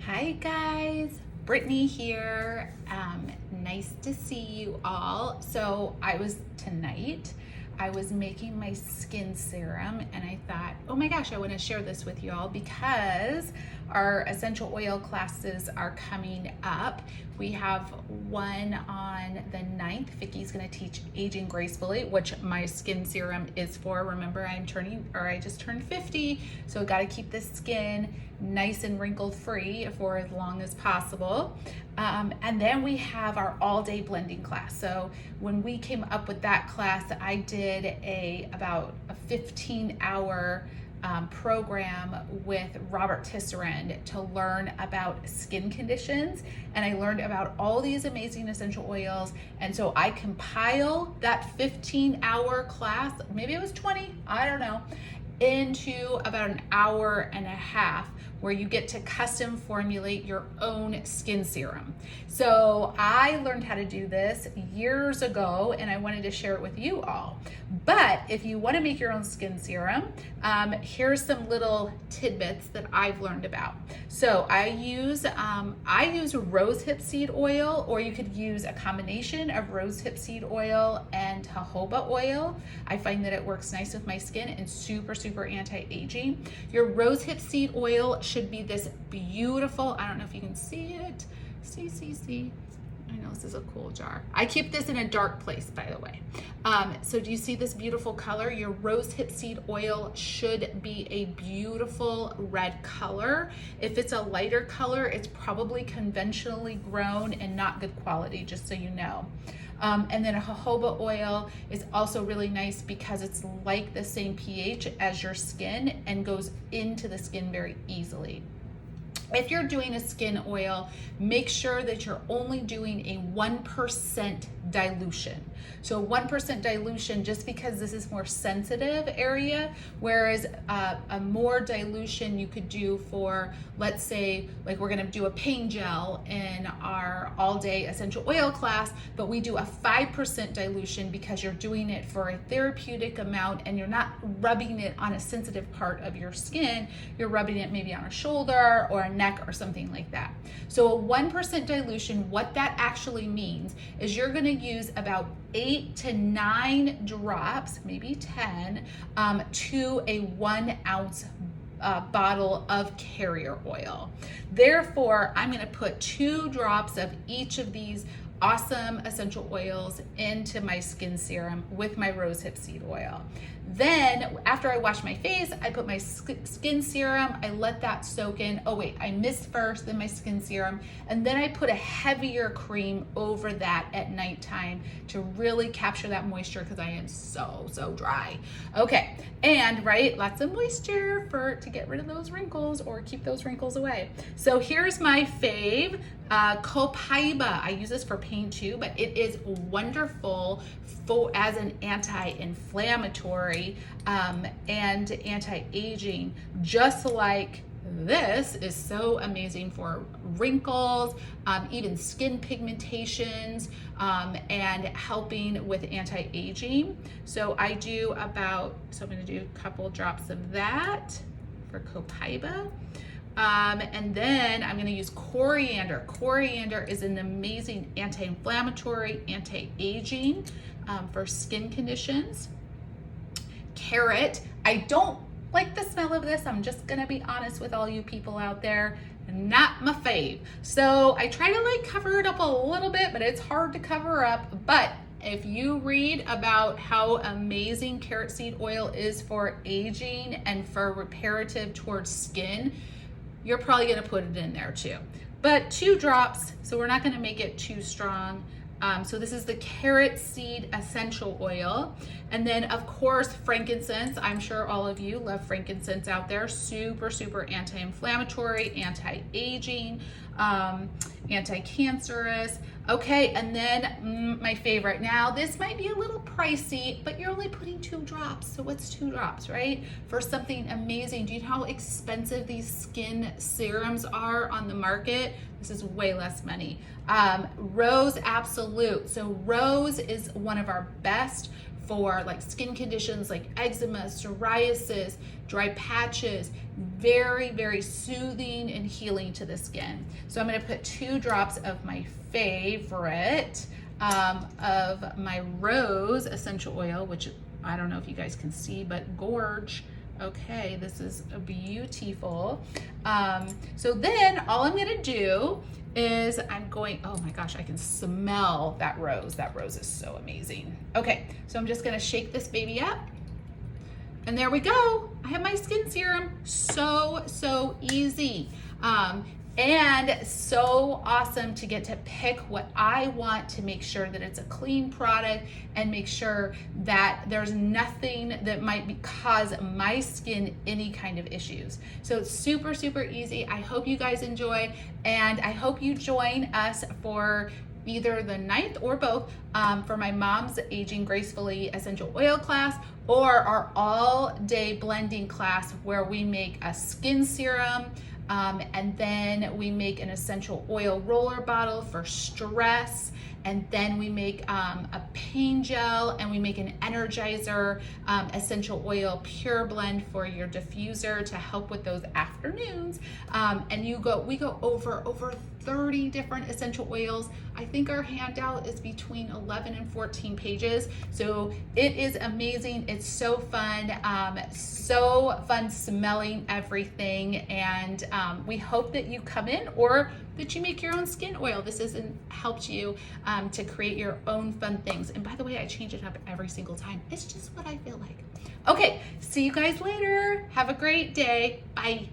Hi guys, Brittany here. Nice to see you all. So tonight I was making my skin serum and I thought, oh my gosh, I want to share this with you all because our essential oil classes are coming up. We have one on the 9th. Vicky's going to teach aging gracefully, which my skin serum is for. Remember, I just turned 50, so I got to keep the skin nice and wrinkle free for as long as possible. And then we have our all-day blending class. So when we came up with that class, I did about a 15-hour program with Robert Tisserand to learn about skin conditions, and I learned about all these amazing essential oils. And so I compile that 15-hour class, maybe it was 20, I don't know, into about an hour and a half where you get to custom formulate your own skin serum. So I learned how to do this years ago and I wanted to share it with you all. But if you want to make your own skin serum, here's some little tidbits that I've learned about. So I use rosehip seed oil, or you could use a combination of rosehip seed oil and jojoba oil. I find that it works nice with my skin and super anti-aging. Your rosehip seed oil should be this beautiful, I don't know if you can see it. See. I know this is a cool jar. I keep this in a dark place, by the way. So do you see this beautiful color? Your rosehip seed oil should be a beautiful red color. If it's a lighter color, it's probably conventionally grown and not good quality, just so you know. And then a jojoba oil is also really nice because it's like the same pH as your skin and goes into the skin very easily. If you're doing a skin oil, make sure that you're only doing a 1% dilution. So 1% dilution, just because this is more sensitive area, whereas a more dilution you could do for, let's say, like we're gonna do a pain gel in our all-day essential oil class, but we do a 5% dilution because you're doing it for a therapeutic amount and you're not rubbing it on a sensitive part of your skin, you're rubbing it maybe on a shoulder or a neck or something like that. So a 1% dilution, what that actually means is you're gonna use about 8 to 9 drops, maybe 10, to a 1 ounce bottle of carrier oil. Therefore, I'm gonna put 2 drops of each of these awesome essential oils into my skin serum with my rosehip seed oil. Then after I wash my face, I put my skin serum, I let that soak in. Oh wait, I mist first, then my skin serum, and then I put a heavier cream over that at nighttime to really capture that moisture because I am so dry. Okay, and lots of moisture to get rid of those wrinkles or keep those wrinkles away. So here's my fave, copaiba. I use this for pain too, but it is wonderful as an anti-inflammatory and anti-aging, just like this is so amazing for wrinkles, even skin pigmentations, and helping with anti-aging. So I'm gonna do a couple drops of that for copaiba. And then I'm gonna use coriander. Coriander is an amazing anti-inflammatory, anti-aging for skin conditions. Carrot, I don't like the smell of this. I'm just gonna be honest with all you people out there, not my fave. So I try to cover it up a little bit, but it's hard to cover up. But if you read about how amazing carrot seed oil is for aging and for reparative towards skin, you're probably gonna put it in there too. But 2 drops, so we're not gonna make it too strong. So this is the carrot seed essential oil. And then of course, frankincense. I'm sure all of you love frankincense out there. Super anti-inflammatory, anti-aging, anti-cancerous. Okay, and then my favorite. Now this might be a little pricey, but you're only putting 2 drops. So what's 2 drops, right? For something amazing. Do you know how expensive these skin serums are on the market? This is way less money. Rose Absolute absolute. So rose is one of our best for like skin conditions like eczema, psoriasis, dry patches. Very, very soothing and healing to the skin. So I'm going to put 2 drops of my favorite of my rose essential oil, which I don't know if you guys can see, but gorge. Okay, this is beautiful. So then all I'm going to do is oh my gosh, I can smell that rose. That rose is so amazing. Okay, so I'm just gonna shake this baby up. And there we go. I have my skin serum. So easy. And so awesome to get to pick what I want to make sure that it's a clean product and make sure that there's nothing that might cause my skin any kind of issues. So it's super, super easy. I hope you guys enjoy, and I hope you join us for either the 9th or both for my Mom's Aging Gracefully essential oil class, or our all-day blending class where we make a skin serum, and then we make an essential oil roller bottle for stress, and then we make a pain gel, and we make an energizer essential oil pure blend for your diffuser to help with those afternoons. And we go over 30 different essential oils. I think our handout is between 11 and 14 pages. So it is amazing. It's so fun smelling everything. And we hope that you come in or that you make your own skin oil. This has helped you to create your own fun things. And by the way, I change it up every single time. It's just what I feel like. Okay, see you guys later. Have a great day. Bye.